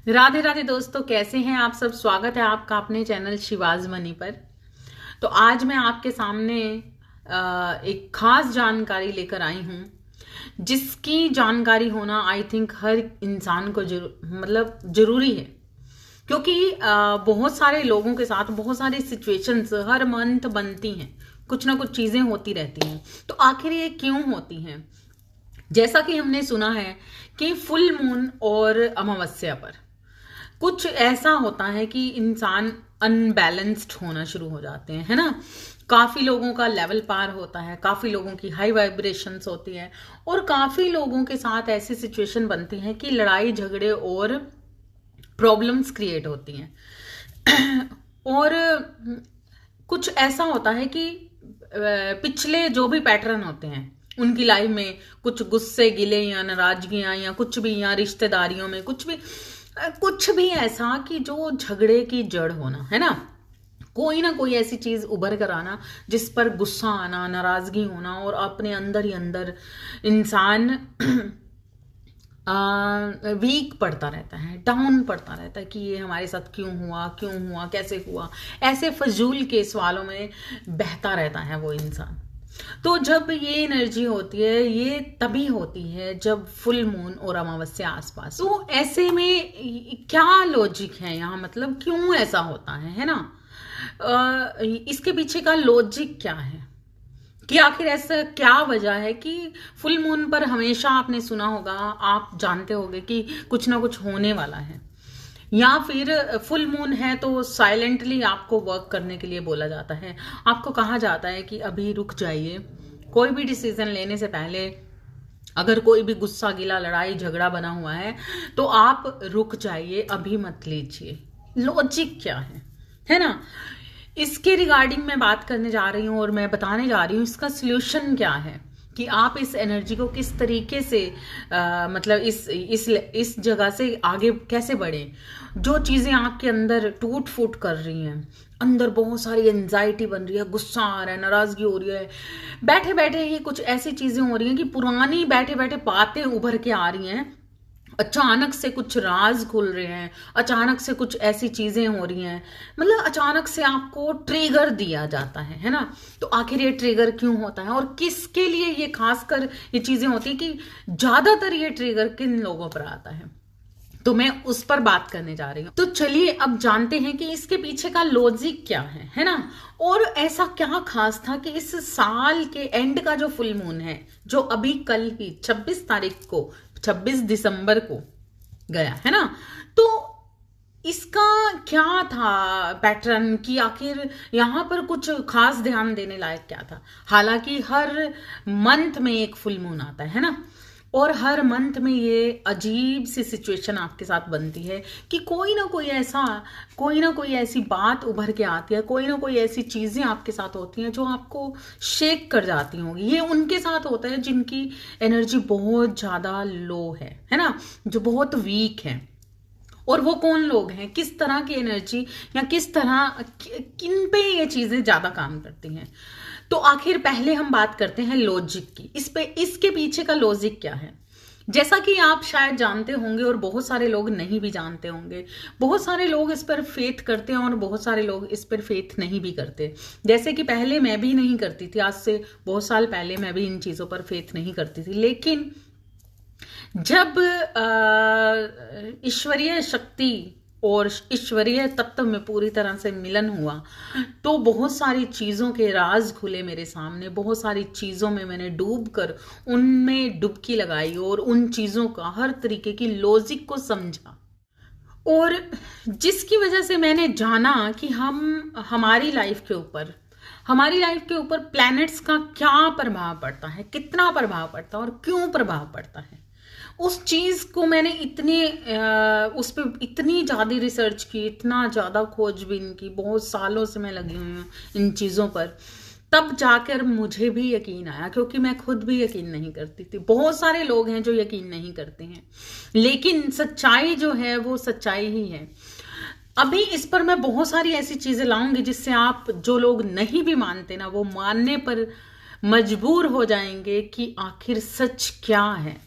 राधे राधे दोस्तों, कैसे हैं आप सब। स्वागत है आपका अपने चैनल शिवाज मनी पर। तो आज मैं आपके सामने एक खास जानकारी लेकर आई हूं, जिसकी जानकारी होना आई थिंक हर इंसान को जरूरी है। क्योंकि बहुत सारे लोगों के साथ बहुत सारी सिचुएशंस हर मंथ बनती हैं, कुछ ना कुछ चीजें होती रहती हैं। तो आखिर ये क्यों होती हैं? जैसा कि हमने सुना है कि फुल मून और अमावस्या पर कुछ ऐसा होता है कि इंसान अनबैलेंस्ड होना शुरू हो जाते हैं, है ना। काफी लोगों का लेवल पार होता है, काफी लोगों की हाई वाइब्रेशंस होती है, और काफी लोगों के साथ ऐसी सिचुएशन बनती है कि लड़ाई झगड़े और प्रॉब्लम्स क्रिएट होती हैं। और कुछ ऐसा होता है कि पिछले जो भी पैटर्न होते हैं उनकी लाइफ में कुछ गुस्से गिले या नाराजगियां या कुछ भी, या रिश्तेदारियों में कुछ भी ऐसा कि जो झगड़े की जड़ होना, है ना। कोई ना कोई ऐसी चीज उभर कर आना जिस पर गुस्सा आना, नाराजगी होना, और अपने अंदर ही अंदर इंसान वीक पड़ता रहता है, डाउन पड़ता रहता है कि ये हमारे साथ क्यों हुआ, कैसे हुआ। ऐसे फजूल के सवालों में बहता रहता है वो इंसान। तो जब ये एनर्जी होती है, ये तभी होती है जब फुल मून और अमावस्या आसपास। तो ऐसे में क्या लॉजिक है यहाँ, मतलब क्यों ऐसा होता है ना। इसके पीछे का लॉजिक क्या है कि आखिर ऐसा क्या वजह है कि फुल मून पर हमेशा आपने सुना होगा, आप जानते होंगे कि कुछ ना कुछ होने वाला है, या फिर फुल मून है तो साइलेंटली आपको वर्क करने के लिए बोला जाता है। आपको कहा जाता है कि अभी रुक जाइए, कोई भी डिसीजन लेने से पहले अगर कोई भी गुस्सा गिला लड़ाई झगड़ा बना हुआ है तो आप रुक जाइए, अभी मत लीजिए। लॉजिक क्या है ना। इसके रिगार्डिंग मैं बात करने जा रही हूँ और मैं बताने जा रही हूँ इसका सल्यूशन क्या है कि आप इस एनर्जी को किस तरीके से मतलब इस जगह से आगे कैसे बढ़े। जो चीजें आपके अंदर टूट फूट कर रही हैं, अंदर बहुत सारी एंजाइटी बन रही है, गुस्सा आ रहा है, नाराजगी हो रही है, बैठे बैठे ये कुछ ऐसी चीजें हो रही हैं कि पुरानी बैठे बैठे बातें उभर के आ रही हैं, अचानक से कुछ राज खुल रहे हैं, अचानक से कुछ ऐसी चीजें हो रही हैं, मतलब अचानक से आपको ट्रिगर दिया जाता है ना। तो आखिर ये ट्रिगर क्यों होता है और किसके लिए ये खासकर ये चीजें होती है कि ज्यादातर ये ट्रिगर किन लोगों पर आता है, तो मैं उस पर बात करने जा रही हूँ। तो चलिए अब जानते हैं कि इसके पीछे का लॉजिक क्या है ना। और ऐसा क्या खास था कि इस साल के एंड का जो फुल मून है, जो अभी कल ही 26 दिसंबर को गया, है ना। तो इसका क्या था पैटर्न कि आखिर यहां पर कुछ खास ध्यान देने लायक क्या था। हालांकि हर मंथ में एक फुल मून आता है ना, और हर मंथ में ये अजीब सी सिचुएशन आपके साथ बनती है कि कोई ना कोई ऐसी बात उभर के आती है, कोई ना कोई ऐसी चीजें आपके साथ होती हैं जो आपको शेक कर जाती होंगी। ये उनके साथ होता है जिनकी एनर्जी बहुत ज्यादा लो है ना, जो बहुत वीक है। और वो कौन लोग हैं, किस तरह की एनर्जी या किस तरह किन पे ये चीजें ज्यादा काम करती हैं। तो आखिर पहले हम बात करते हैं लॉजिक की। इसके पीछे का लॉजिक क्या है। जैसा कि आप शायद जानते होंगे और बहुत सारे लोग नहीं भी जानते होंगे, बहुत सारे लोग इस पर फेथ करते हैं और बहुत सारे लोग इस पर फेथ नहीं भी करते। जैसे कि पहले मैं भी नहीं करती थी, आज से बहुत साल पहले मैं भी इन चीजों पर फेथ नहीं करती थी। लेकिन जब ईश्वरीय शक्ति और ईश्वरीय तत्व में पूरी तरह से मिलन हुआ तो बहुत सारी चीजों के राज खुले मेरे सामने। बहुत सारी चीजों में मैंने डूब कर उनमें डुबकी लगाई और उन चीजों का हर तरीके की लॉजिक को समझा, और जिसकी वजह से मैंने जाना कि हमारी लाइफ के ऊपर प्लैनेट्स का क्या प्रभाव पड़ता है, कितना प्रभाव पड़ता है और क्यों प्रभाव पड़ता है। उस चीज को मैंने उस पर इतनी ज्यादा रिसर्च की, इतना ज्यादा खोजबीन की, बहुत सालों से मैं लगी हुई हूँ इन चीजों पर। तब जाकर मुझे भी यकीन आया, क्योंकि मैं खुद भी यकीन नहीं करती थी। बहुत सारे लोग हैं जो यकीन नहीं करते हैं, लेकिन सच्चाई जो है वो सच्चाई ही है। अभी इस पर मैं बहुत सारी ऐसी चीजें लाऊंगी जिससे आप, जो लोग नहीं भी मानते ना, वो मानने पर मजबूर हो जाएंगे कि आखिर सच क्या है।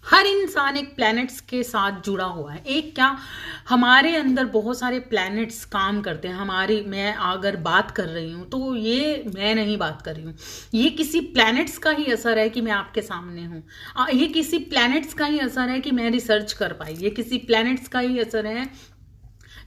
हर इंसान एक प्लैनेट्स के साथ जुड़ा हुआ है। एक क्या, हमारे अंदर बहुत सारे प्लैनेट्स काम करते हैं। मैं अगर बात कर रही हूँ तो ये मैं नहीं बात कर रही हूँ, ये किसी प्लैनेट्स का ही असर है कि मैं आपके सामने हूँ। ये किसी प्लैनेट्स का ही असर है कि मैं रिसर्च कर पाई। ये किसी प्लैनेट्स का ही असर है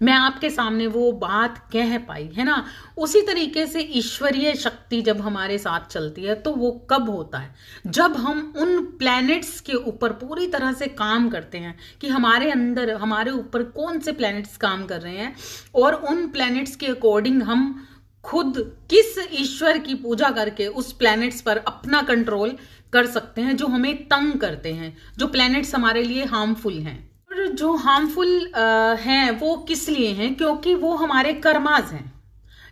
मैं आपके सामने वो बात कह पाई, है ना। उसी तरीके से ईश्वरीय शक्ति जब हमारे साथ चलती है तो वो कब होता है, जब हम उन प्लैनेट्स के ऊपर पूरी तरह से काम करते हैं कि हमारे अंदर हमारे ऊपर कौन से प्लैनेट्स काम कर रहे हैं, और उन प्लैनेट्स के अकॉर्डिंग हम खुद किस ईश्वर की पूजा करके उस प्लैनेट्स पर अपना कंट्रोल कर सकते हैं जो हमें तंग करते हैं, जो प्लैनेट्स हमारे लिए हार्मफुल हैं। और जो हार्मफुल हैं वो किस लिए हैं, क्योंकि वो हमारे कर्माज हैं।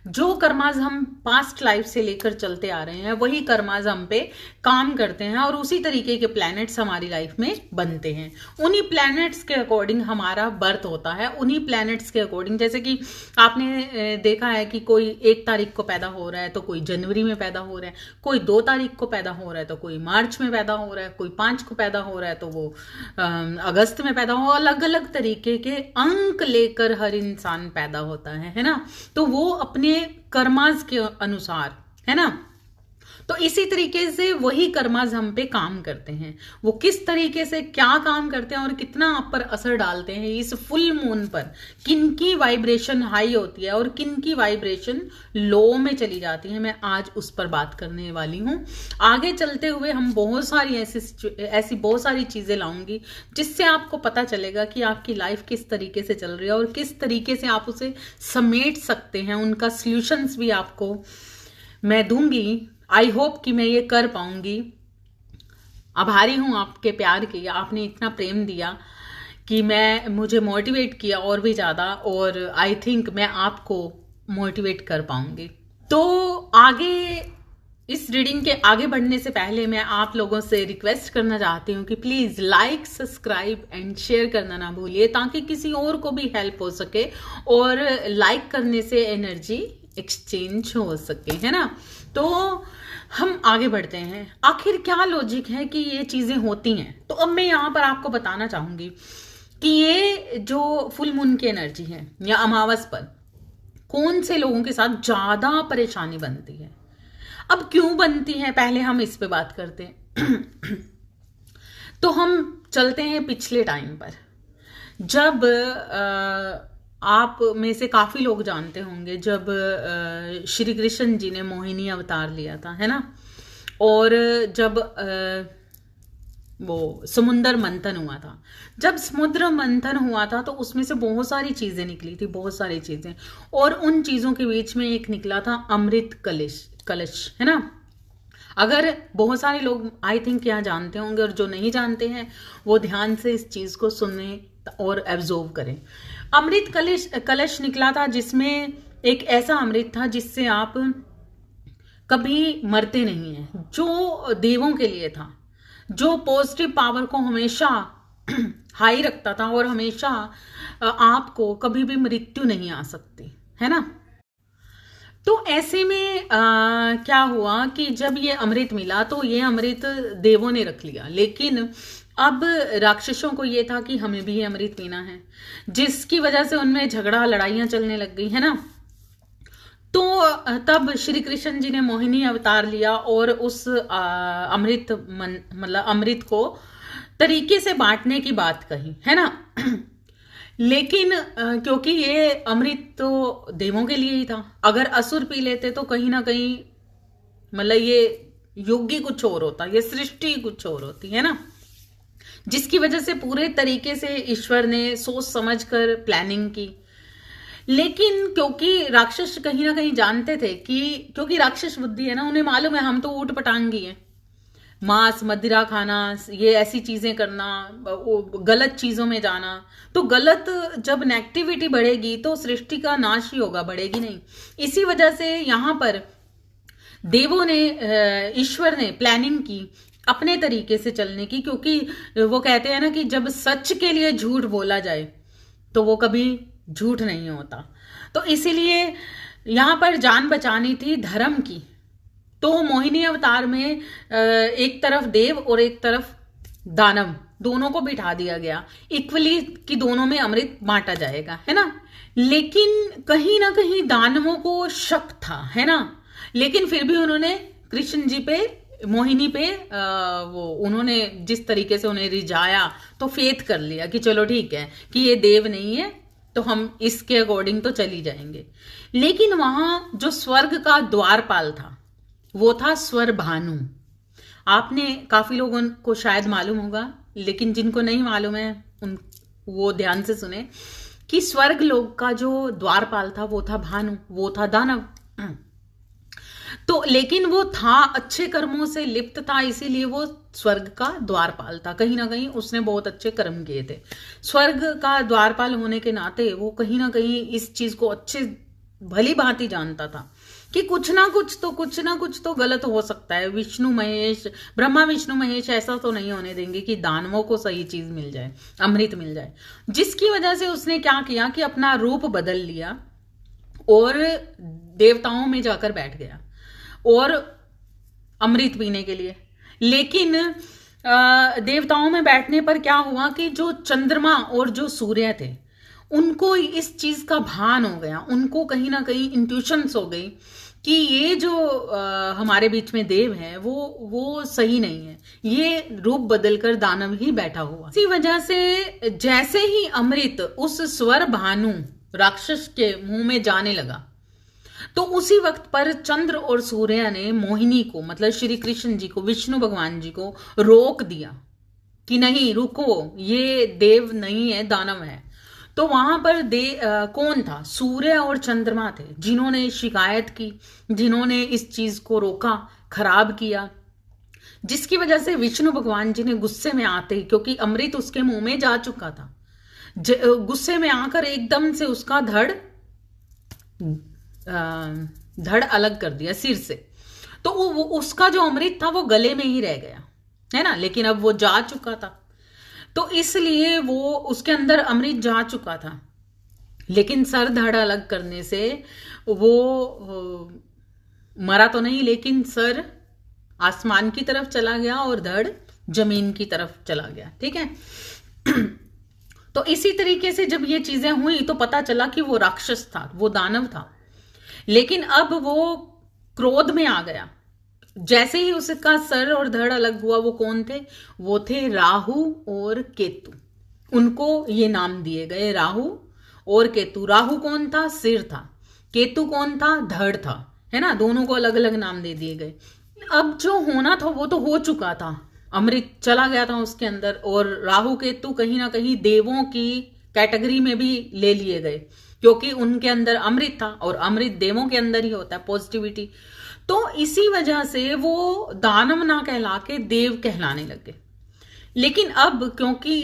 जो कर्माज हम पास्ट लाइफ से लेकर चलते आ रहे हैं वही कर्माज हम पे काम करते हैं, और उसी तरीके के प्लैनेट्स हमारी लाइफ में बनते हैं। उन्हीं प्लैनेट्स के अकॉर्डिंग हमारा बर्थ होता है, उन्हीं प्लैनेट्स के अकॉर्डिंग। जैसे कि आपने देखा है कि कोई 1 तारीख को पैदा हो रहा है तो कोई जनवरी में पैदा हो रहा है, कोई 2 तारीख को पैदा हो रहा है तो कोई मार्च में पैदा हो रहा है, कोई 5 को पैदा हो रहा है तो वो अगस्त में पैदा हो। अलग अलग तरीके के अंक लेकर हर इंसान पैदा होता है ना। तो वो अपने कर्मास के अनुसार, है ना। तो इसी तरीके से वही कर्मास हम पे काम करते हैं। वो किस तरीके से क्या काम करते हैं और कितना आप पर असर डालते हैं, इस फुल मून पर किनकी वाइब्रेशन हाई होती है और किनकी वाइब्रेशन लो में चली जाती है, मैं आज उस पर बात करने वाली हूं। आगे चलते हुए हम बहुत सारी ऐसी बहुत सारी चीजें लाऊंगी जिससे आपको पता चलेगा कि आपकी लाइफ किस तरीके से चल रही है और किस तरीके से आप उसे समेट सकते हैं। उनका सॉल्यूशंस भी आपको मैं दूंगी। आई होप कि मैं ये कर पाऊंगी। आभारी हूं आपके प्यार की, आपने इतना प्रेम दिया कि मुझे मोटिवेट किया और भी ज़्यादा, और आई थिंक मैं आपको मोटिवेट कर पाऊंगी। तो आगे इस रीडिंग के आगे बढ़ने से पहले मैं आप लोगों से रिक्वेस्ट करना चाहती हूँ कि please like, subscribe and share करना ना भूलिए, ताकि किसी और को भी हेल्प हो सके और लाइक करने से एनर्जी एक्सचेंज हो सके, है ना। तो हम आगे बढ़ते हैं। आखिर क्या लॉजिक है कि ये चीजें होती हैं। तो अब मैं यहाँ पर आपको बताना चाहूंगी कि ये जो फुल मून की एनर्जी है या अमावस पर कौन से लोगों के साथ ज्यादा परेशानी बनती है, अब क्यों बनती है, पहले हम इस पे बात करते हैं। तो हम चलते हैं पिछले टाइम पर, जब आप में से काफी लोग जानते होंगे जब श्री कृष्ण जी ने मोहिनी अवतार लिया था, है ना। और जब वो समुद्र मंथन हुआ था, जब समुद्र मंथन हुआ था तो उसमें से बहुत सारी चीजें निकली थी, बहुत सारी चीजें, और उन चीजों के बीच में एक निकला था अमृत कलश, है ना। अगर बहुत सारे लोग आई थिंक यहाँ जानते होंगे, और जो नहीं जानते हैं वो ध्यान से इस चीज को सुने और एब्जॉर्व करें। अमृत कलश निकला था जिसमें एक ऐसा अमृत था जिससे आप कभी मरते नहीं हैं, जो देवों के लिए था, जो पॉजिटिव पावर को हमेशा हाई रखता था और हमेशा आपको कभी भी मृत्यु नहीं आ सकती, है ना। तो ऐसे में क्या हुआ कि जब ये अमृत मिला तो ये अमृत देवों ने रख लिया, लेकिन अब राक्षसों को ये था कि हमें भी ये अमृत पीना है, जिसकी वजह से उनमें झगड़ा लड़ाइयां चलने लग गई, है ना। तो तब श्री कृष्ण जी ने मोहिनी अवतार लिया और उस अमृत को तरीके से बांटने की बात कही, है ना। लेकिन क्योंकि ये अमृत तो देवों के लिए ही था, अगर असुर पी लेते तो कहीं ना कहीं ये युग ही कुछ और होता, ये सृष्टि कुछ और होती, है ना। जिसकी वजह से पूरे तरीके से ईश्वर ने सोच समझकर प्लानिंग की। लेकिन क्योंकि राक्षस कहीं ना कहीं जानते थे कि क्योंकि राक्षस बुद्धि है ना, उन्हें मालूम है हम तो ऊट पटांगी हैं, मांस मदिरा खाना, ये ऐसी चीजें करना, गलत चीजों में जाना, तो गलत जब नेगेटिविटी बढ़ेगी तो सृष्टि का नाश ही होगा, बढ़ेगी नहीं। इसी वजह से यहाँ पर देवों ने, ईश्वर ने प्लानिंग की अपने तरीके से चलने की, क्योंकि वो कहते हैं ना कि जब सच के लिए झूठ बोला जाए तो वो कभी झूठ नहीं होता। तो इसीलिए यहां पर जान बचानी थी धर्म की। तो मोहिनी अवतार में एक तरफ देव और एक तरफ दानव, दोनों को बिठा दिया गया इक्वली कि दोनों में अमृत बांटा जाएगा, है ना। लेकिन कहीं ना कहीं दानवों को शक था, है ना। लेकिन फिर भी उन्होंने कृष्ण जी पे, मोहिनी पे वो उन्होंने जिस तरीके से उन्हें रिझाया तो फेथ कर लिया कि चलो ठीक है कि ये देव नहीं है तो हम इसके अकॉर्डिंग तो चली जाएंगे। लेकिन वहां जो स्वर्ग का द्वारपाल था वो था स्वर भानु। आपने काफी लोगों को शायद मालूम होगा, लेकिन जिनको नहीं मालूम है उन वो ध्यान से सुने कि स्वर्ग लोक का जो द्वारपाल था वो था भानु, वो था दानव। तो लेकिन वो था अच्छे कर्मों से लिप्त था, इसीलिए वो स्वर्ग का द्वारपाल था। कहीं ना कहीं उसने बहुत अच्छे कर्म किए थे। स्वर्ग का द्वारपाल होने के नाते वो कहीं ना कहीं इस चीज को अच्छे भली भांति जानता था कि कुछ ना कुछ तो गलत हो सकता है। ब्रह्मा विष्णु महेश ऐसा तो नहीं होने देंगे कि दानवों को सही चीज मिल जाए, अमृत मिल जाए। जिसकी वजह से उसने क्या किया कि अपना रूप बदल लिया और देवताओं में जाकर बैठ गया और अमृत पीने के लिए। लेकिन देवताओं में बैठने पर क्या हुआ कि जो चंद्रमा और जो सूर्य थे उनको इस चीज का भान हो गया, उनको कहीं ना कहीं इंट्यूशंस हो गई कि ये जो हमारे बीच में देव है वो सही नहीं है, ये रूप बदलकर दानव ही बैठा हुआ। इसी वजह से जैसे ही अमृत उस स्वर भानु राक्षस के मुंह में जाने लगा तो उसी वक्त पर चंद्र और सूर्य ने मोहिनी को, मतलब श्री कृष्ण जी को, विष्णु भगवान जी को रोक दिया कि नहीं रुको, ये देव नहीं है, दानव है। तो वहां पर कौन था? सूर्य और चंद्रमा थे जिन्होंने शिकायत की, जिन्होंने इस चीज को रोका, खराब किया, जिसकी वजह से विष्णु भगवान जी ने गुस्से में आते ही, क्योंकि अमृत उसके मुंह में जा चुका था, गुस्से में आकर एकदम से उसका धड़ अलग कर दिया सिर से। तो वो उसका जो अमृत था वो गले में ही रह गया, है ना। लेकिन अब वो जा चुका था तो इसलिए वो उसके अंदर अमृत जा चुका था। लेकिन सर धड़ अलग करने से वो मरा तो नहीं, लेकिन सर आसमान की तरफ चला गया और धड़ जमीन की तरफ चला गया, ठीक है। तो इसी तरीके से जब ये चीजें हुई तो पता चला कि वो राक्षस था, वो दानव था। लेकिन अब वो क्रोध में आ गया। जैसे ही उसका सर और धड़ अलग हुआ, वो कौन थे? वो थे राहु और केतु। उनको ये नाम दिए गए, राहु और केतु। राहु कौन था? सिर था। केतु कौन था? धड़ था, है ना। दोनों को अलग अलग नाम दे दिए गए। अब जो होना था वो तो हो चुका था, अमृत चला गया था उसके अंदर, और राहु केतु कहीं ना कहीं देवों की कैटेगरी में भी ले लिए गए, क्योंकि उनके अंदर अमृत था और अमृत देवों के अंदर ही होता है, पॉजिटिविटी। तो इसी वजह से वो दानव ना कहला के देव कहलाने लगे। लेकिन अब क्योंकि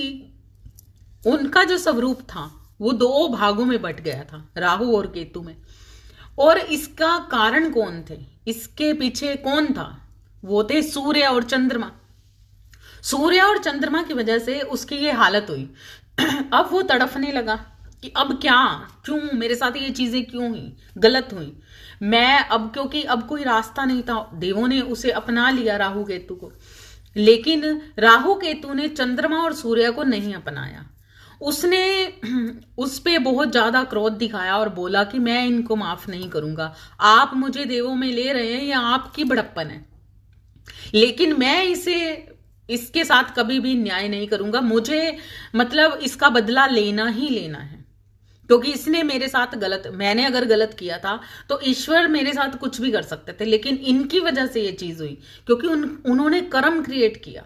उनका जो स्वरूप था वो दो भागों में बट गया था, राहु और केतु में। और इसका कारण कौन थे? इसके पीछे कौन था? वो थे सूर्य और चंद्रमा। सूर्य और चंद्रमा की वजह से उसकी ये हालत हुई। अब वो तड़फने लगा कि अब क्या, क्यों मेरे साथ ये चीजें क्यों हुई, गलत हुई। मैं अब, क्योंकि अब कोई रास्ता नहीं था, देवों ने उसे अपना लिया राहु केतु को। लेकिन राहु केतु ने चंद्रमा और सूर्य को नहीं अपनाया। उसने उस पे बहुत ज्यादा क्रोध दिखाया और बोला कि मैं इनको माफ नहीं करूंगा, आप मुझे देवों में ले रहे हैं, ये आपकी बड़प्पन है, लेकिन मैं इसके साथ कभी भी न्याय नहीं करूंगा। मुझे मतलब इसका बदला लेना ही लेना है, क्योंकि इसने मेरे साथ मैंने अगर गलत किया था तो ईश्वर मेरे साथ कुछ भी कर सकते थे, लेकिन इनकी वजह से ये चीज हुई, क्योंकि उन्होंने कर्म क्रिएट किया।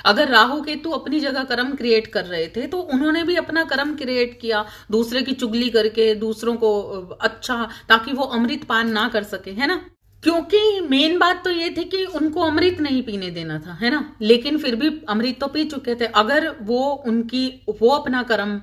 अगर राहु केतु अपनी जगह कर्म क्रिएट कर रहे थे तो उन्होंने भी अपना कर्म क्रिएट किया, दूसरे की चुगली करके, दूसरों को अच्छा, ताकि वो अमृत पान ना कर सके, है ना। क्योंकि मेन बात तो ये थी कि उनको अमृत नहीं पीने देना था, है ना। लेकिन फिर भी अमृत तो पी चुके थे। अगर वो अपना कर्म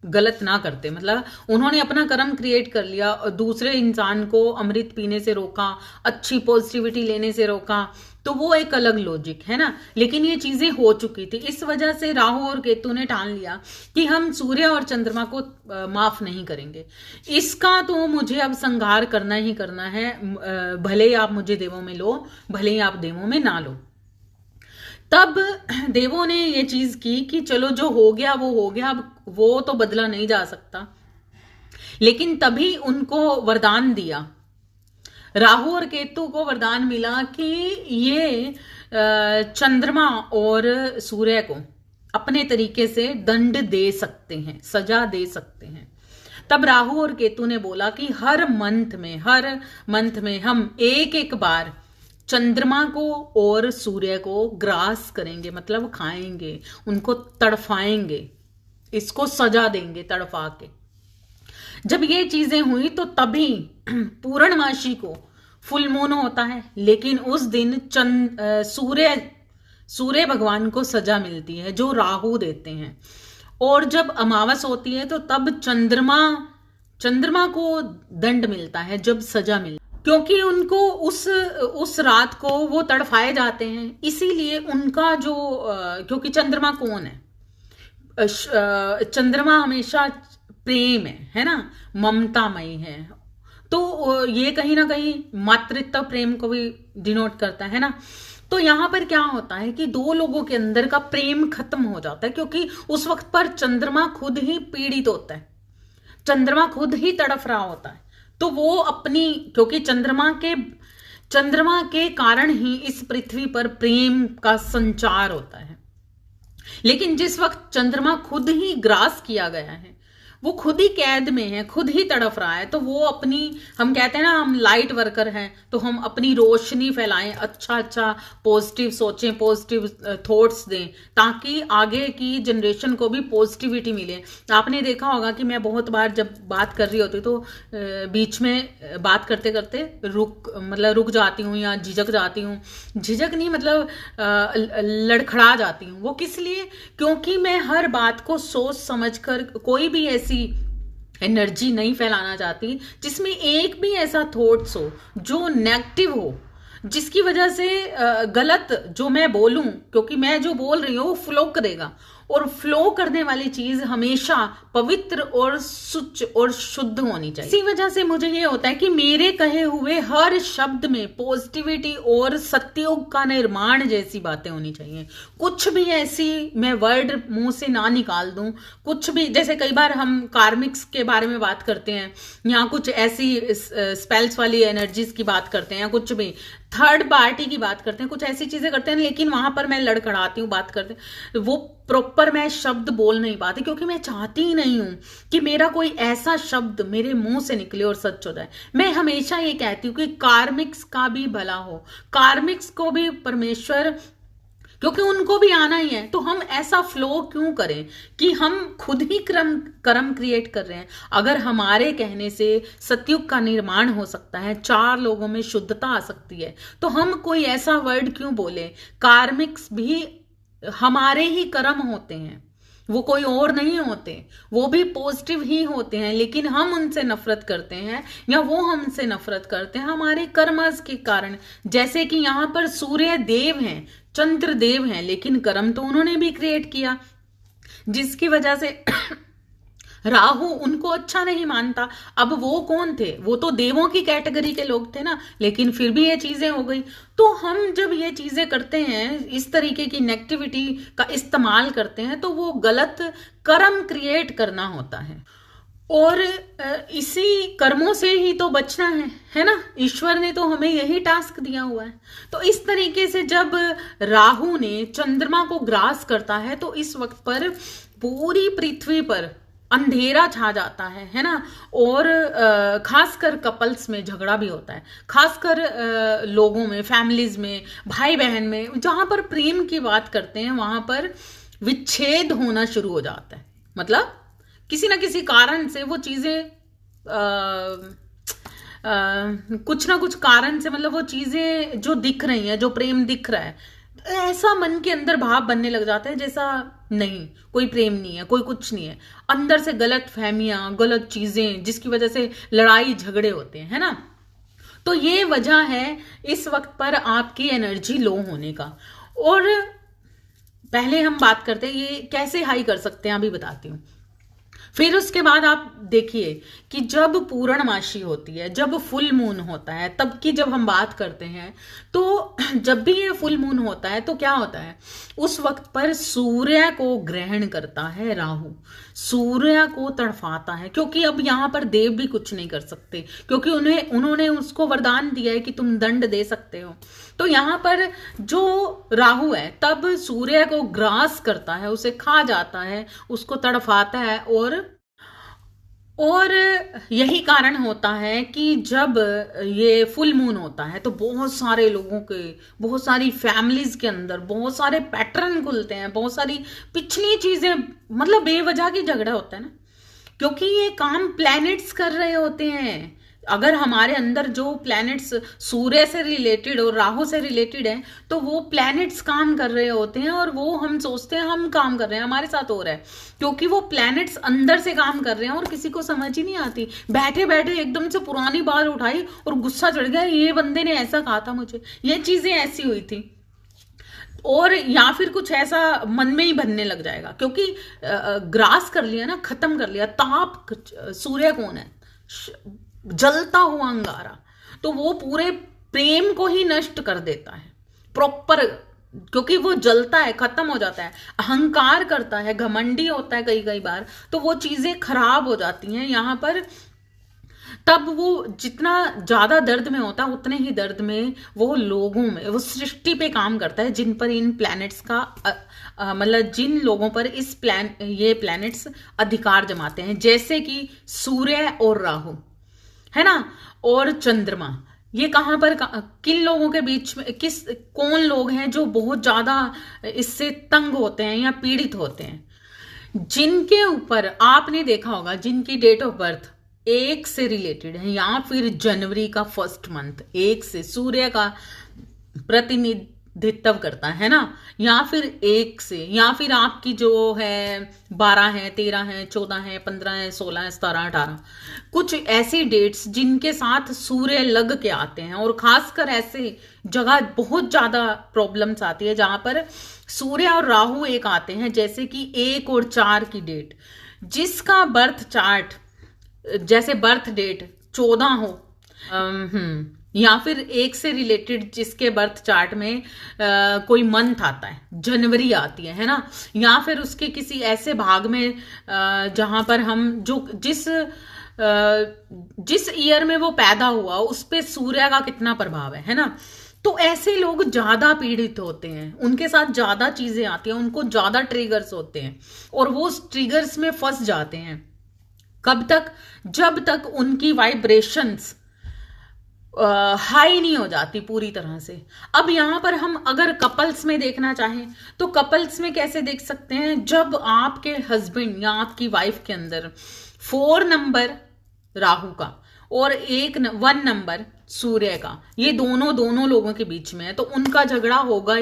गलत ना करते, मतलब उन्होंने अपना कर्म क्रिएट कर लिया और दूसरे इंसान को अमृत पीने से रोका, अच्छी पॉजिटिविटी लेने से रोका, तो वो एक अलग लॉजिक है ना। लेकिन ये चीजें हो चुकी थी, इस वजह से राहु और केतु ने ठान लिया कि हम सूर्य और चंद्रमा को माफ नहीं करेंगे, इसका तो मुझे अब संहार करना ही करना है, भले ही आप मुझे देवों में लो, भले ही आप देवों में ना लो। तब देवों ने ये चीज की कि चलो जो हो गया वो हो गया, अब वो तो बदला नहीं जा सकता। लेकिन तभी उनको वरदान दिया, राहु और केतु को वरदान मिला कि ये चंद्रमा और सूर्य को अपने तरीके से दंड दे सकते हैं, सजा दे सकते हैं। तब राहु और केतु ने बोला कि हर मंथ में हम एक एक बार चंद्रमा को और सूर्य को ग्रास करेंगे, मतलब खाएंगे, उनको तड़फाएंगे, इसको सजा देंगे तड़फा के। जब ये चीजें हुई तो तभी पूर्णमासी को फुल मून होता है, लेकिन उस दिन सूर्य भगवान को सजा मिलती है जो राहु देते हैं। और जब अमावस होती है तो तब चंद्रमा को दंड मिलता है, जब सजा मिलती है, क्योंकि उनको उस रात को वो तड़फाए जाते हैं। इसीलिए उनका जो क्योंकि चंद्रमा कौन है? चंद्रमा हमेशा प्रेम है ना, ममतामयी है। तो ये कहीं ना कहीं मातृत्व प्रेम को भी डिनोट करता है ना। तो यहां पर क्या होता है कि दो लोगों के अंदर का प्रेम खत्म हो जाता है, क्योंकि उस वक्त पर चंद्रमा खुद ही पीड़ित होता है, चंद्रमा खुद ही तड़फ रहा होता है। तो वो अपनी, क्योंकि चंद्रमा के कारण ही इस पृथ्वी पर प्रेम का संचार होता है। लेकिन जिस वक्त चंद्रमा खुद ही ग्रास किया गया है, वो खुद ही कैद में है, खुद ही तड़फ रहा है, तो वो अपनी, हम कहते हैं ना हम लाइट वर्कर हैं, तो हम अपनी रोशनी फैलाएं, अच्छा पॉजिटिव सोचें, पॉजिटिव थॉट्स दें, ताकि आगे की जनरेशन को भी पॉजिटिविटी मिले। आपने देखा होगा कि मैं बहुत बार जब बात कर रही होती तो बीच में बात करते करते रुक जाती हूँ या झिझक जाती हूँ। झिझक नहीं, मतलब लड़खड़ा जाती हूँ। वो किस लिए? क्योंकि मैं हर बात को सोच समझ कर कोई भी ऐसी एनर्जी नहीं फैलाना चाहती जिसमें एक भी ऐसा थॉट्स हो जो नेगेटिव हो, जिसकी वजह से गलत जो मैं बोलूं, क्योंकि मैं जो बोल रही हूं वो फ्लो करेगा, और फ्लो करने वाली चीज हमेशा पवित्र और सुच और शुद्ध होनी चाहिए। इसी वजह से मुझे ये होता है कि मेरे कहे हुए हर शब्द में पॉजिटिविटी और सत्युग का निर्माण जैसी बातें होनी चाहिए। कुछ भी ऐसी मैं वर्ड मुंह से ना निकाल दूं, कुछ भी, जैसे कई बार हम कार्मिक्स के बारे में बात करते हैं या कुछ ऐसी स्पेल्स वाली एनर्जीज की बात करते हैं, या कुछ भी थर्ड पार्टी की बात करते हैं, कुछ ऐसी चीजें करते हैं, लेकिन वहां पर मैं लड़खड़ाती हूँ, बात करते हैं, वो प्रॉपर मैं शब्द बोल नहीं पाती, क्योंकि मैं चाहती ही नहीं हूं कि मेरा कोई ऐसा शब्द मेरे मुंह से निकले और सच हो जाए। मैं हमेशा ये कहती हूँ कि कार्मिक्स का भी भला हो, कार्मिक्स को भी परमेश्वर, क्योंकि उनको भी आना ही है, तो हम ऐसा फ्लो क्यों करें कि हम खुद ही कर्म क्रिएट कर रहे हैं। अगर हमारे कहने से सतयुग का निर्माण हो सकता है, 4 लोगों में शुद्धता आ सकती है, तो हम कोई ऐसा वर्ड क्यों बोले? कार्मिक्स भी हमारे ही कर्म होते हैं, वो कोई और नहीं होते, वो भी पॉजिटिव ही होते हैं, लेकिन हम उनसे नफरत करते हैं या वो हमसे नफरत करते हैं हमारे कर्मस के कारण। जैसे कि यहां पर सूर्य देव हैं, चंद्र देव हैं, लेकिन कर्म तो उन्होंने भी क्रिएट किया, जिसकी वजह से राहु उनको अच्छा नहीं मानता। अब वो कौन थे? वो तो देवों की कैटेगरी के लोग थे ना, लेकिन फिर भी ये चीजें हो गई। तो हम जब ये चीजें करते हैं, इस तरीके की नेगेटिविटी का इस्तेमाल करते हैं, तो वो गलत कर्म क्रिएट करना होता है, और इसी कर्मों से ही तो बचना है ना। ईश्वर ने तो हमें यही टास्क दिया हुआ है। तो इस तरीके से जब राहु ने चंद्रमा को ग्रास करता है, तो इस वक्त पर पूरी पृथ्वी पर अंधेरा छा जाता है ना। और खासकर कपल्स में झगड़ा भी होता है, खासकर लोगों में, फैमिलीज में, भाई बहन में, जहां पर प्रेम की बात करते हैं वहां पर विच्छेद होना शुरू हो जाता है। मतलब किसी ना किसी कारण से वो चीजें कुछ ना कुछ कारण से, मतलब वो चीजें जो दिख रही हैं, जो प्रेम दिख रहा है, ऐसा मन के अंदर भाव बनने लग जाता है जैसा नहीं, कोई प्रेम नहीं है, कोई कुछ नहीं है, अंदर से गलत फहमियां, गलत चीजें, जिसकी वजह से लड़ाई झगड़े होते हैं, है ना। तो ये वजह है इस वक्त पर आपकी एनर्जी लो होने का। और पहले हम बात करते हैं ये कैसे हाई कर सकते हैं, अभी बताती हूँ। फिर उसके बाद आप देखिए कि जब पूर्णमासी होती है, जब फुल मून होता है, तब की जब हम बात करते हैं, तो जब भी ये फुल मून होता है तो क्या होता है, उस वक्त पर सूर्य को ग्रहण करता है राहु, सूर्य को तड़फाता है, क्योंकि अब यहाँ पर देव भी कुछ नहीं कर सकते, क्योंकि उन्होंने उसको वरदान दिया है कि तुम दंड दे सकते हो। तो यहाँ पर जो राहु है तब सूर्य को ग्रास करता है, उसे खा जाता है, उसको तड़फाता है। और यही कारण होता है कि जब ये फुल मून होता है तो बहुत सारे लोगों के, बहुत सारी फैमिलीज के अंदर बहुत सारे पैटर्न खुलते हैं, बहुत सारी पिछली चीजें, मतलब बेवजह की झगड़ा होता है ना, क्योंकि ये काम प्लैनेट्स कर रहे होते हैं। अगर हमारे अंदर जो प्लैनेट्स सूर्य से रिलेटेड और राहु से रिलेटेड है, तो वो प्लैनेट्स काम कर रहे होते हैं, और वो हम सोचते हैं हम काम कर रहे हैं, हमारे साथ हो रहा है, क्योंकि वो प्लैनेट्स अंदर से काम कर रहे हैं और किसी को समझ ही नहीं आती। बैठे बैठे एकदम से पुरानी बात उठाई और गुस्सा चढ़ गया, ये बंदे ने ऐसा कहा था मुझे, ये चीजें ऐसी हुई थी, और या फिर कुछ ऐसा मन में ही बनने लग जाएगा, क्योंकि ग्रास कर लिया ना, खत्म कर लिया। ताप, सूर्य कौन है, जलता हुआ अंगारा, तो वो पूरे प्रेम को ही नष्ट कर देता है प्रॉपर, क्योंकि वो जलता है, खत्म हो जाता है, अहंकार करता है, घमंडी होता है कई कई बार, तो वो चीजें खराब हो जाती हैं यहाँ पर। तब वो जितना ज्यादा दर्द में होता है, उतने ही दर्द में वो लोगों में, वो सृष्टि पे काम करता है, जिन पर इन प्लैनेट्स का मतलब जिन लोगों पर ये प्लैनेट्स अधिकार जमाते हैं, जैसे कि सूर्य और राहु है ना, और चंद्रमा। ये कहां पर किन लोगों के बीच में, कौन लोग हैं जो बहुत ज्यादा इससे तंग होते हैं या पीड़ित होते हैं, जिनके ऊपर आपने देखा होगा, जिनकी डेट ऑफ बर्थ 1 से रिलेटेड है, या फिर जनवरी का फर्स्ट मंथ 1 से सूर्य का प्रतिनिधित्व करता है ना, या फिर 1 से, या फिर आपकी जो है 12 है, 13 है, 14 है, 15 है, 16 है, 17, 18, कुछ ऐसी डेट्स जिनके साथ सूर्य लग के आते हैं, और खासकर ऐसे जगह बहुत ज्यादा प्रॉब्लम्स आती है जहां पर सूर्य और राहु एक आते हैं, जैसे कि 1 और 4 की डेट, जिसका बर्थ चार्ट, जैसे बर्थ डेट 14 हो, या फिर 1 से रिलेटेड जिसके बर्थ चार्ट में कोई मंथ आता है, जनवरी आती है ना, या फिर उसके किसी ऐसे भाग में जहां पर हम जिस ईयर में वो पैदा हुआ उस पे सूर्य का कितना प्रभाव है ना, तो ऐसे लोग ज्यादा पीड़ित होते हैं, उनके साथ ज्यादा चीजें आती हैं, उनको ज्यादा ट्रिगर्स होते हैं, और वो ट्रिगर्स में फंस जाते हैं। कब तक, जब तक उनकी वाइब्रेशंस हाई नहीं हो जाती पूरी तरह से। अब यहां पर हम अगर कपल्स में देखना चाहें तो कपल्स में कैसे देख सकते हैं, जब आपके हस्बैंड या आपकी वाइफ के अंदर 4 नंबर राहु का और 1 नंबर सूर्य का, ये दोनों लोगों के बीच में है, तो उनका झगड़ा होगा।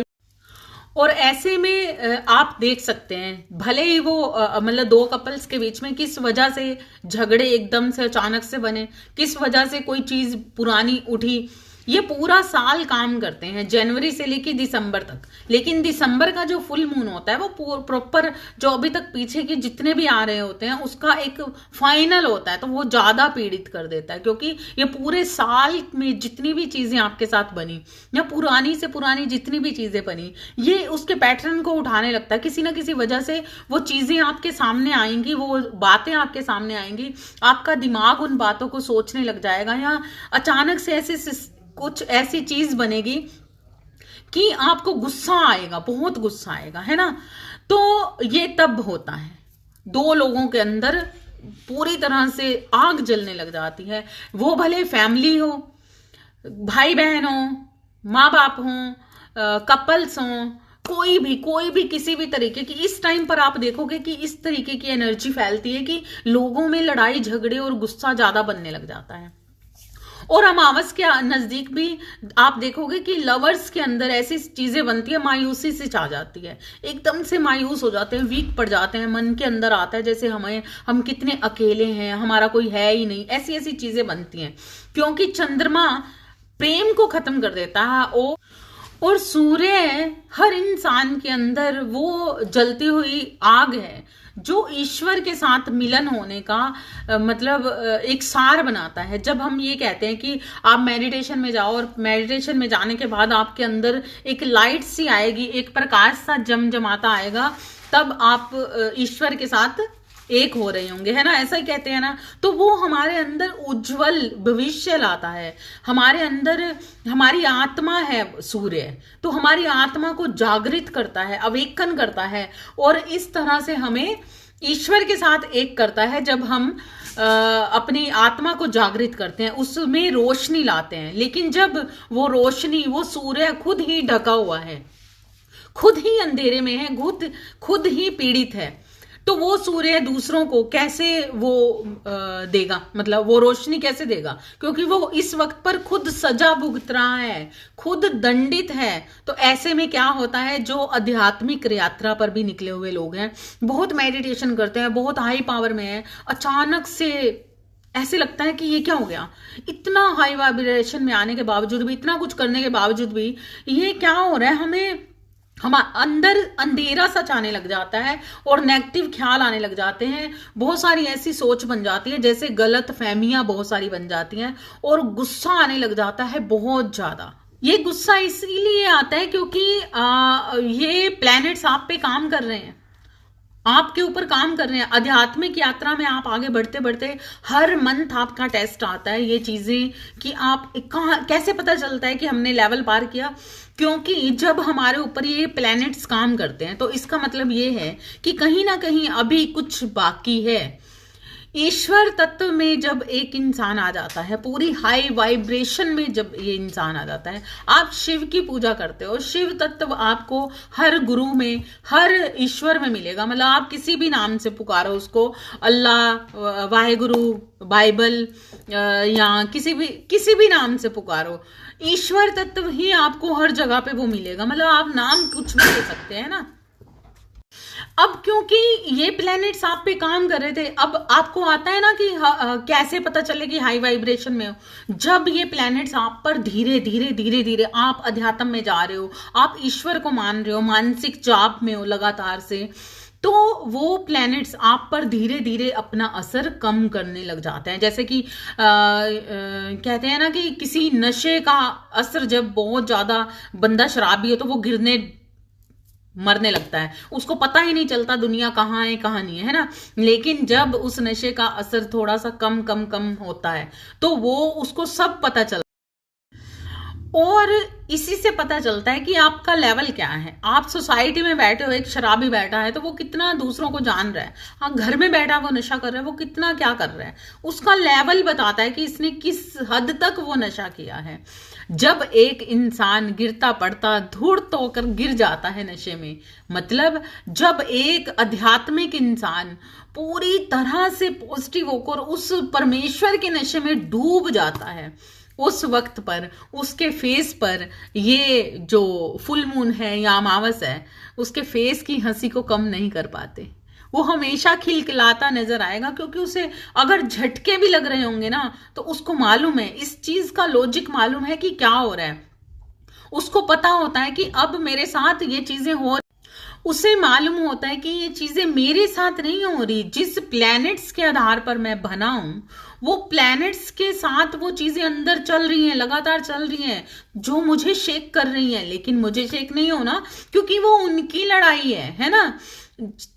और ऐसे में आप देख सकते हैं, भले ही वो मतलब 2 कपल्स के बीच में किस वजह से झगड़े एकदम से अचानक से बने, किस वजह से कोई चीज पुरानी उठी, ये पूरा साल काम करते हैं, जनवरी से लेकर दिसंबर तक। लेकिन दिसंबर का जो फुल मून होता है वो प्रॉपर जो अभी तक पीछे के जितने भी आ रहे होते हैं उसका एक फाइनल होता है, तो वो ज्यादा पीड़ित कर देता है, क्योंकि ये पूरे साल में जितनी भी चीजें आपके साथ बनी या पुरानी से पुरानी जितनी भी चीजें बनी, ये उसके पैटर्न को उठाने लगता है। किसी ना किसी वजह से वो चीजें आपके सामने आएंगी, वो बातें आपके सामने आएंगी, आपका दिमाग उन बातों को सोचने लग जाएगा, या अचानक से ऐसे कुछ ऐसी चीज बनेगी कि आपको गुस्सा आएगा, बहुत गुस्सा आएगा, है ना। तो ये तब होता है 2 लोगों के अंदर पूरी तरह से आग जलने लग जाती है, वो भले फैमिली हो, भाई बहन हो, माँ बाप हो, कपल्स हो, कोई भी किसी भी तरीके की। इस टाइम पर आप देखोगे कि इस तरीके की एनर्जी फैलती है कि लोगों में लड़ाई झगड़े और गुस्सा ज्यादा बनने लग जाता है। और अमावस के नजदीक भी आप देखोगे कि लवर्स के अंदर ऐसी चीजें बनती है, मायूसी से छा जाती है, एकदम से मायूस हो जाते हैं, वीक पड़ जाते हैं, मन के अंदर आता है जैसे हम कितने अकेले हैं, हमारा कोई है ही नहीं, ऐसी ऐसी चीजें बनती हैं, क्योंकि चंद्रमा प्रेम को खत्म कर देता है, और सूर्य हर इंसान के अंदर वो जलती हुई आग है जो ईश्वर के साथ मिलन होने का मतलब एक सार बनाता है। जब हम ये कहते हैं कि आप मेडिटेशन में जाओ और मेडिटेशन में जाने के बाद आपके अंदर एक लाइट सी आएगी, एक प्रकाश सा जमजमाता आएगा, तब आप ईश्वर के साथ एक हो रहे होंगे, है ना, ऐसा ही कहते हैं ना। तो वो हमारे अंदर उज्जवल भविष्य लाता है। हमारे अंदर हमारी आत्मा है सूर्य, तो हमारी आत्मा को जागृत करता है, अवेकन करता है, और इस तरह से हमें ईश्वर के साथ एक करता है। जब हम अपनी आत्मा को जागृत करते हैं, उसमें रोशनी लाते हैं। लेकिन जब वो रोशनी, वो सूर्य खुद ही ढका हुआ है, खुद ही अंधेरे में है, खुद ही पीड़ित है, तो वो सूर्य दूसरों को कैसे वो देगा, मतलब वो रोशनी कैसे देगा, क्योंकि वो इस वक्त पर खुद सजा भुगत रहा है, खुद दंडित है। तो ऐसे में क्या होता है, जो आध्यात्मिक यात्रा पर भी निकले हुए लोग हैं, बहुत मेडिटेशन करते हैं, बहुत हाई पावर में है, अचानक से ऐसे लगता है कि ये क्या हो गया, इतना हाई वाइब्रेशन में आने के बावजूद भी, इतना कुछ करने के बावजूद भी ये क्या हो रहा है, हम अंदर अंधेरा सच आने लग जाता है और नेगेटिव ख्याल आने लग जाते हैं। बहुत सारी ऐसी सोच बन जाती है, जैसे गलत फहमियां बहुत सारी बन जाती हैं, और गुस्सा आने लग जाता है बहुत ज्यादा। ये गुस्सा इसीलिए आता है क्योंकि ये प्लैनेट्स आप पे काम कर रहे हैं, आपके ऊपर काम कर रहे हैं। आध्यात्मिक यात्रा में आप आगे बढ़ते बढ़ते हर मंथ आपका टेस्ट आता है, ये चीजें कि आप कहाँ, कैसे पता चलता है कि हमने लेवल पार किया, क्योंकि जब हमारे ऊपर ये प्लैनेट्स काम करते हैं तो इसका मतलब ये है कि कहीं ना कहीं अभी कुछ बाकी है। ईश्वर तत्व में जब एक इंसान आ जाता है, पूरी हाई वाइब्रेशन में जब ये इंसान आ जाता है, आप शिव की पूजा करते हो, शिव तत्व आपको हर गुरु में, हर ईश्वर में मिलेगा। मतलब आप किसी भी नाम से पुकारो उसको, अल्लाह, वाहेगुरु, बाइबल, या किसी भी नाम से पुकारो, ईश्वर तत्व ही आपको हर जगह पे वो मिलेगा। मतलब आप नाम कुछ भी ले सकते हैं ना। अब क्योंकि ये प्लैनेट्स आप पे काम कर रहे थे, अब आपको आता है ना कि कैसे पता चले कि हाई वाइब्रेशन में हो। जब ये प्लैनेट्स आप पर धीरे धीरे धीरे धीरे, आप अध्यात्म में जा रहे हो, आप ईश्वर को मान रहे हो, मानसिक जाप में हो लगातार से, तो वो प्लैनेट्स आप पर धीरे धीरे अपना असर कम करने लग जाते हैं। जैसे कि कहते हैं ना कि किसी नशे का असर, जब बहुत ज्यादा बंदा शराबी हो तो वो गिरने मरने लगता है, उसको पता ही नहीं चलता दुनिया कहाँ है कहाँ नहीं है ना। लेकिन जब उस नशे का असर थोड़ा सा कम कम कम होता है तो वो उसको सब पता चलता है, और इसी से पता चलता है कि आपका लेवल क्या है। आप सोसाइटी में बैठे हो, एक शराबी बैठा है तो वो कितना दूसरों को जान रहा है, हाँ घर में बैठा वो नशा कर रहा है, वो कितना क्या कर रहा है, उसका लेवल बताता है कि इसने किस हद तक वो नशा किया है। जब एक इंसान गिरता पड़ता धूर्त होकर गिर जाता है नशे में, मतलब जब एक आध्यात्मिक इंसान पूरी तरह से पॉजिटिव होकर उस परमेश्वर के नशे में डूब जाता है, उस वक्त पर उसके फेस पर ये जो फुल मून है या अमावस है, उसके फेस की हंसी को कम नहीं कर पाते। वो हमेशा खिलखिलाता नजर आएगा, क्योंकि उसे अगर झटके भी लग रहे होंगे ना तो उसको मालूम है, इस चीज का लॉजिक मालूम है कि क्या हो रहा है। उसको पता होता है कि अब मेरे साथ ये चीजें हो, उसे मालूम होता है कि ये चीजें मेरे साथ नहीं हो रही। जिस प्लैनेट्स के आधार पर मैं बना हूं, वो प्लैनेट्स के साथ वो चीजें अंदर चल रही हैं, लगातार चल रही हैं, जो मुझे शेक कर रही हैं। लेकिन मुझे शेक नहीं होना, क्योंकि वो उनकी लड़ाई है ना।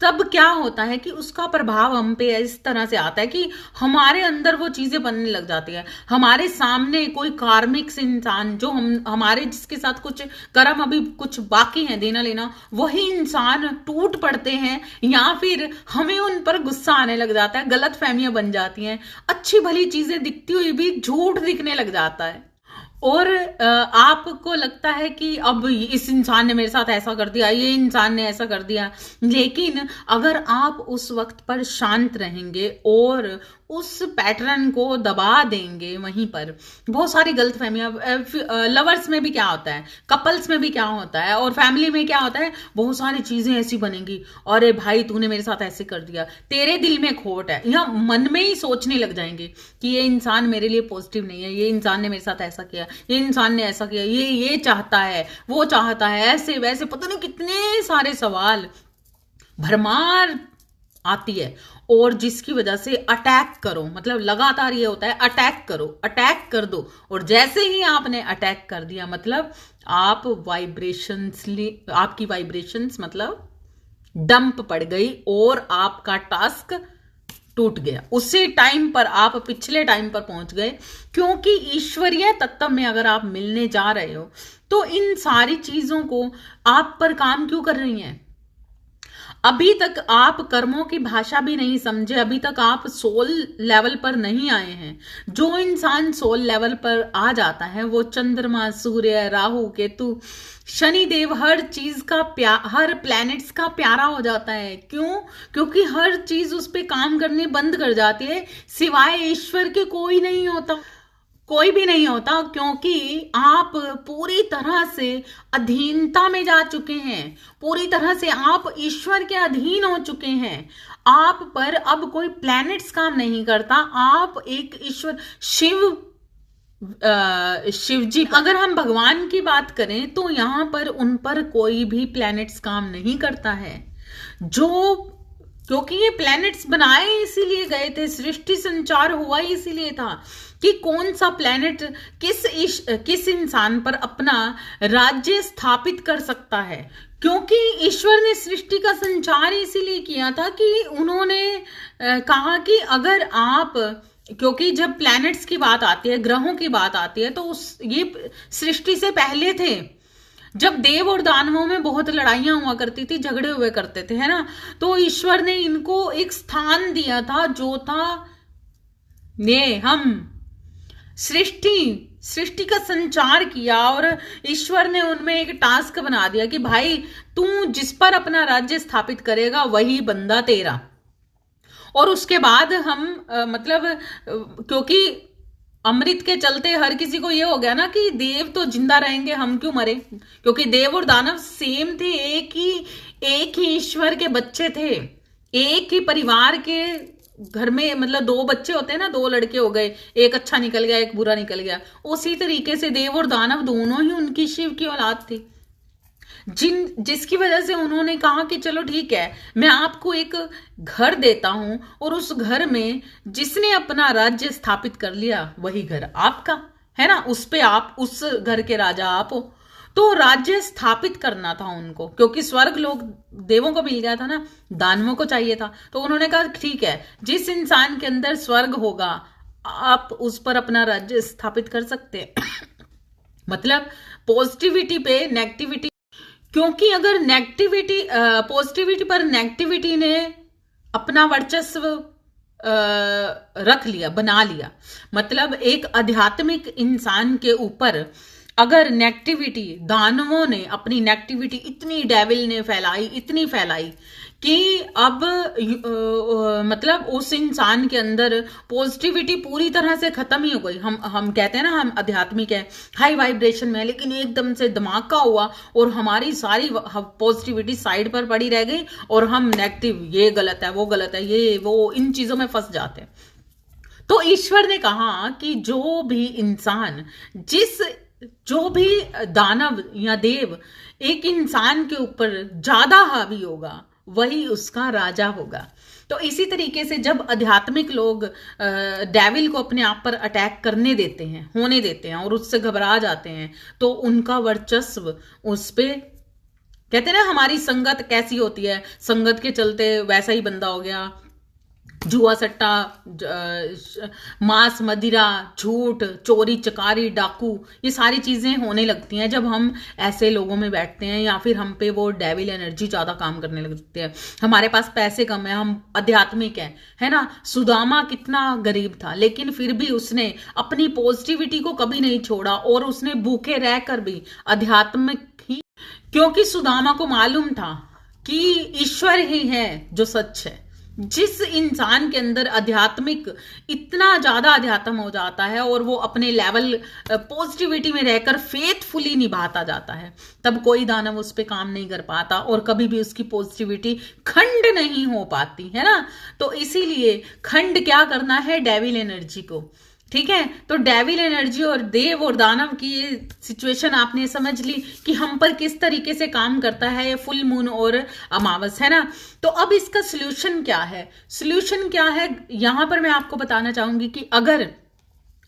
तब क्या होता है कि उसका प्रभाव हम पे इस तरह से आता है कि हमारे अंदर वो चीजें बनने लग जाती है। हमारे सामने कोई कार्मिक इंसान, जो हमारे जिसके साथ कुछ कर्म अभी कुछ बाकी है देना लेना, वही इंसान टूट पड़ते हैं, या फिर हमें उन पर गुस्सा आने लग जाता है, गलत फहमियां बन जाती हैं, अच्छी भली चीजें दिखती हुई भी झूठ दिखने लग जाता है, और आपको लगता है कि अब इस इंसान ने मेरे साथ ऐसा कर दिया, ये इंसान ने ऐसा कर दिया। लेकिन अगर आप उस वक्त पर शांत रहेंगे और उस पैटर्न को दबा देंगे, वहीं पर बहुत सारी गलतफहमियां, लवर्स में भी क्या होता है, कपल्स में भी क्या होता है, और फैमिली में क्या होता है, बहुत सारी चीजें ऐसी बनेंगी, अरे भाई तूने मेरे साथ ऐसे कर दिया, तेरे दिल में खोट है, या मन में ही सोचने लग जाएंगे कि ये इंसान मेरे लिए पॉजिटिव नहीं है, ये इंसान ने मेरे साथ ऐसा किया, ये इंसान ने ऐसा किया, ये चाहता है, वो चाहता है, ऐसे वैसे, पता नहीं कितने सारे सवाल, भरमार आती है और जिसकी वजह से अटैक करो, मतलब लगातार ये होता है अटैक करो, अटैक कर दो, और जैसे ही आपने अटैक कर दिया मतलब आप आपकी वाइब्रेशंस मतलब डंप पड़ गई और आपका टास्क टूट गया। उसी टाइम पर आप पिछले टाइम पर पहुंच गए, क्योंकि ईश्वरीय तत्व में अगर आप मिलने जा रहे हो तो इन सारी चीजों को आप पर काम क्यों कर रही हैं? अभी तक आप कर्मों की भाषा भी नहीं समझे, अभी तक आप सोल लेवल पर नहीं आए हैं। जो इंसान सोल लेवल पर आ जाता है वो चंद्रमा, सूर्य, राहु, केतु, शनि देव, हर चीज का हर प्लैनेट्स का प्यारा हो जाता है। क्यों? क्योंकि हर चीज उस पर काम करने बंद कर जाती है, सिवाय ईश्वर के कोई नहीं होता, कोई भी नहीं होता, क्योंकि आप पूरी तरह से अधीनता में जा चुके हैं, पूरी तरह से आप ईश्वर के अधीन हो चुके हैं। आप पर अब कोई प्लैनेट्स काम नहीं करता, आप एक ईश्वर शिव जी, अगर हम भगवान की बात करें तो यहां पर उन पर कोई भी प्लैनेट्स काम नहीं करता है। क्योंकि ये प्लैनेट्स बनाए इसीलिए गए थे, सृष्टि संचार हुआ इसीलिए था कि कौन सा प्लैनेट किस इंसान पर अपना राज्य स्थापित कर सकता है। क्योंकि ईश्वर ने सृष्टि का संचार इसीलिए किया था कि उन्होंने कहा कि अगर आप, क्योंकि जब प्लैनेट्स की बात आती है, ग्रहों की बात आती है, तो ये सृष्टि से पहले थे, जब देव और दानवों में बहुत लड़ाइयां हुआ करती थी, झगड़े हुए करते थे, है ना। तो ईश्वर ने इनको एक स्थान दिया था जो था हम सृष्टि का संचार किया, और ईश्वर ने उनमें एक टास्क बना दिया कि भाई तू जिस पर अपना राज्य स्थापित करेगा वही बंदा तेरा। और उसके बाद हम क्योंकि अमृत के चलते हर किसी को ये हो गया ना कि देव तो जिंदा रहेंगे, हम क्यों मरे, क्योंकि देव और दानव सेम थे, एक ही ईश्वर के बच्चे थे, एक ही परिवार के घर में, मतलब दो बच्चे होते हैं ना, दो लड़के हो गए, एक अच्छा निकल गया एक बुरा निकल गया, उसी तरीके से देव और दानव दोनों ही उनकी शिव की औलाद थी, जिसकी वजह से उन्होंने कहा कि चलो ठीक है, मैं आपको एक घर देता हूं, और उस घर में जिसने अपना राज्य स्थापित कर लिया वही घर आपका है ना, उस पे आप, उस घर के राजा आप हो। तो राज्य स्थापित करना था उनको, क्योंकि स्वर्ग लोग देवों को मिल गया था ना, दानवों को चाहिए था। तो उन्होंने कहा ठीक है, जिस इंसान के अंदर स्वर्ग होगा आप उस पर अपना राज्य स्थापित कर सकते हैं। मतलब पॉजिटिविटी पे नेगेटिविटी, क्योंकि अगर पॉजिटिविटी पर नेगेटिविटी ने अपना वर्चस्व रख लिया, बना लिया, मतलब एक आध्यात्मिक इंसान के ऊपर अगर नेगेटिविटी, दानवों ने अपनी नेगेटिविटी इतनी, डेविल ने फैलाई, इतनी फैलाई कि अब मतलब उस इंसान के अंदर पॉजिटिविटी पूरी तरह से खत्म ही हो गई। हम कहते हैं ना हम आध्यात्मिक है, हाई वाइब्रेशन में, लेकिन एकदम से धमाका हुआ और हमारी सारी पॉजिटिविटी साइड पर पड़ी रह गई और हम नेगेटिव, ये गलत है, वो गलत है, ये वो, इन चीजों में फंस जाते हैं। तो ईश्वर ने कहा कि जो भी दानव या देव एक इंसान के ऊपर ज्यादा हावी होगा वही उसका राजा होगा। तो इसी तरीके से जब आध्यात्मिक लोग डेविल को अपने आप पर अटैक होने देते हैं और उससे घबरा जाते हैं, तो उनका वर्चस्व उस पे, कहते हैं ना हमारी संगत कैसी होती है, संगत के चलते वैसा ही बंदा हो गया, जुआ सट्टा, मांस मदिरा, झूठ, चोरी चकारी, डाकू, ये सारी चीजें होने लगती हैं जब हम ऐसे लोगों में बैठते हैं, या फिर हम पे वो डेविल एनर्जी ज्यादा काम करने लगती है। हमारे पास पैसे कम है, हम आध्यात्मिक हैं, है ना। सुदामा कितना गरीब था, लेकिन फिर भी उसने अपनी पॉजिटिविटी को कभी नहीं छोड़ा और उसने भूखे रहकर भी आध्यात्मिक ही, क्योंकि सुदामा को मालूम था कि ईश्वर ही है जो सच है। जिस इंसान के अंदर आध्यात्मिक, इतना ज्यादा अध्यात्म हो जाता है और वो अपने लेवल पॉजिटिविटी में रहकर फेथफुली निभाता जाता है, तब कोई दानव उस पर काम नहीं कर पाता और कभी भी उसकी पॉजिटिविटी खंड नहीं हो पाती, है ना। तो इसीलिए खंड क्या करना है, डेविल एनर्जी को ठीक है। तो डेविल एनर्जी और देव और दानव की ये सिचुएशन आपने समझ ली कि हम पर किस तरीके से काम करता है ये फुल मून और अमावस, है ना। तो अब इसका सोल्यूशन क्या है, सोल्यूशन क्या है, यहां पर मैं आपको बताना चाहूंगी कि अगर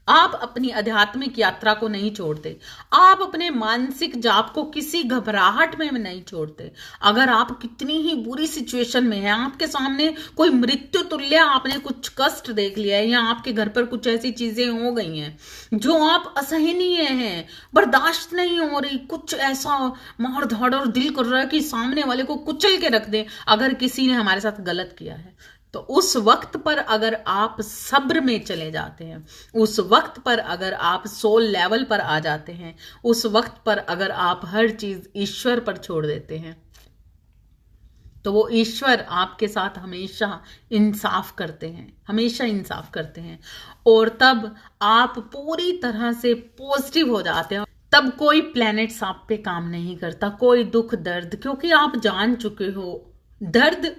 आप अपनी आध्यात्मिक यात्रा को नहीं छोड़ते, आप अपने मानसिक जाप को किसी घबराहट में नहीं छोड़ते, अगर आप कितनी ही बुरी सिचुएशन में हैं, आपके सामने कोई मृत्यु तुल्य आपने कुछ कष्ट देख लिया है या आपके घर पर कुछ ऐसी चीजें हो गई हैं जो आप असहनीय हैं, बर्दाश्त नहीं हो रही, कुछ ऐसा मार धाड़ और दिल कर रहा है कि सामने वाले को कुचल के रख दे, अगर किसी ने हमारे साथ गलत किया है, तो उस वक्त पर अगर आप सब्र में चले जाते हैं, उस वक्त पर अगर आप सोल लेवल पर आ जाते हैं, उस वक्त पर अगर आप हर चीज ईश्वर पर छोड़ देते हैं, तो वो ईश्वर आपके साथ हमेशा इंसाफ करते हैं, हमेशा इंसाफ करते हैं। और तब आप पूरी तरह से पॉजिटिव हो जाते हैं। तब कोई प्लैनेट्स आप पे काम नहीं करता, कोई दुख दर्द, क्योंकि आप जान चुके हो दर्द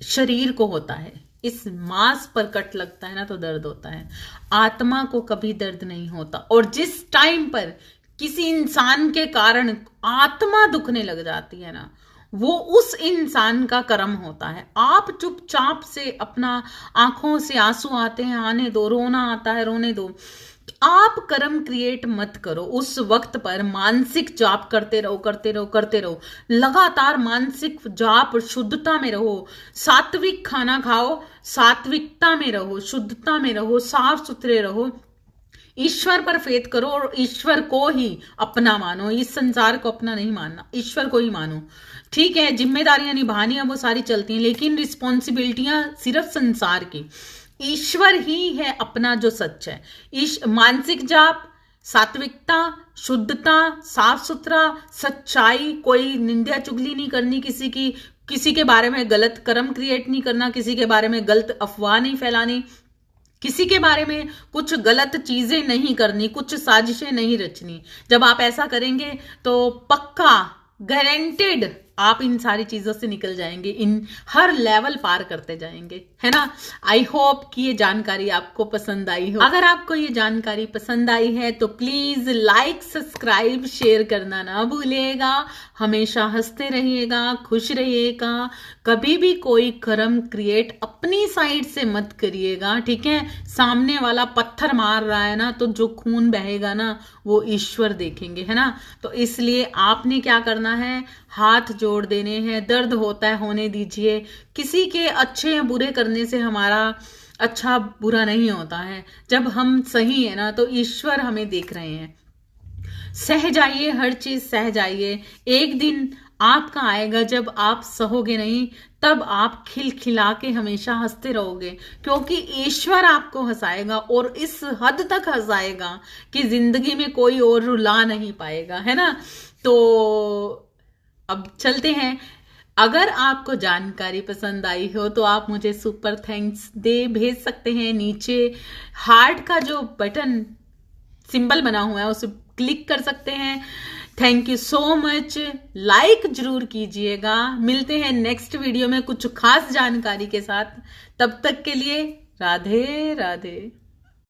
शरीर को होता है, इस मांस पर कट लगता है ना तो दर्द होता है, आत्मा को कभी दर्द नहीं होता। और जिस टाइम पर किसी इंसान के कारण आत्मा दुखने लग जाती है ना, वो उस इंसान का कर्म होता है। आप चुपचाप से अपना आंखों से आंसू आते हैं, आने दो, रोना आता है, रोने दो, आप कर्म क्रिएट मत करो। उस वक्त पर मानसिक जाप करते रहो, करते रहो, करते रहो, लगातार मानसिक जाप, शुद्धता में रहो, सात्विक खाना खाओ, सात्विकता में रहो, शुद्धता में रहो, साफ सुथरे रहो, ईश्वर पर फेथ करो और ईश्वर को ही अपना मानो। इस संसार को अपना नहीं मानना, ईश्वर को ही मानो। ठीक है, जिम्मेदारियां निभानी है वो सारी चलती हैं, लेकिन रिस्पॉन्सिबिलिटियां सिर्फ संसार की, ईश्वर ही है अपना जो सच है। मानसिक जाप, सात्विकता, शुद्धता, साफ सुथरा, सच्चाई, कोई निंदा चुगली नहीं करनी किसी की, किसी के बारे में गलत कर्म क्रिएट नहीं करना, किसी के बारे में गलत अफवाह नहीं फैलानी, किसी के बारे में कुछ गलत चीजें नहीं करनी, कुछ साजिशें नहीं रचनी। जब आप ऐसा करेंगे तो पक्का गारंटेड आप इन सारी चीजों से निकल जाएंगे, इन हर लेवल पार करते जाएंगे, है ना। आई होप कि ये जानकारी आपको पसंद आई हो। अगर आपको ये जानकारी पसंद आई है तो प्लीज लाइक, सब्सक्राइब, शेयर करना ना भूलिएगा। हमेशा हंसते रहिएगा, खुश रहिएगा, कभी भी कोई कर्म क्रिएट अपनी साइड से मत करिएगा, ठीक है। सामने वाला पत्थर मार रहा है ना, तो जो खून बहेगा ना वो ईश्वर देखेंगे, है ना। तो इसलिए आपने क्या करना है, हाथ जोड़ देने हैं, दर्द होता है होने दीजिए। किसी के अच्छे या बुरे करने से हमारा अच्छा बुरा नहीं होता है, जब हम सही है ना तो ईश्वर हमें देख रहे हैं। सह जाइए, हर चीज सह जाइए, एक दिन आपका आएगा जब आप सहोगे नहीं, तब आप खिलखिला के हमेशा हंसते रहोगे, क्योंकि ईश्वर आपको हंसाएगा और इस हद तक हंसाएगा कि जिंदगी में कोई और रुला नहीं पाएगा, है ना। तो अब चलते हैं। अगर आपको जानकारी पसंद आई हो तो आप मुझे सुपर थैंक्स भेज सकते हैं। नीचे हार्ट का जो बटन सिंबल बना हुआ है उसे क्लिक कर सकते हैं। Thank you so much. Like जरूर कीजिएगा। मिलते हैं नेक्स्ट वीडियो में कुछ खास जानकारी के साथ। तब तक के लिए राधे राधे।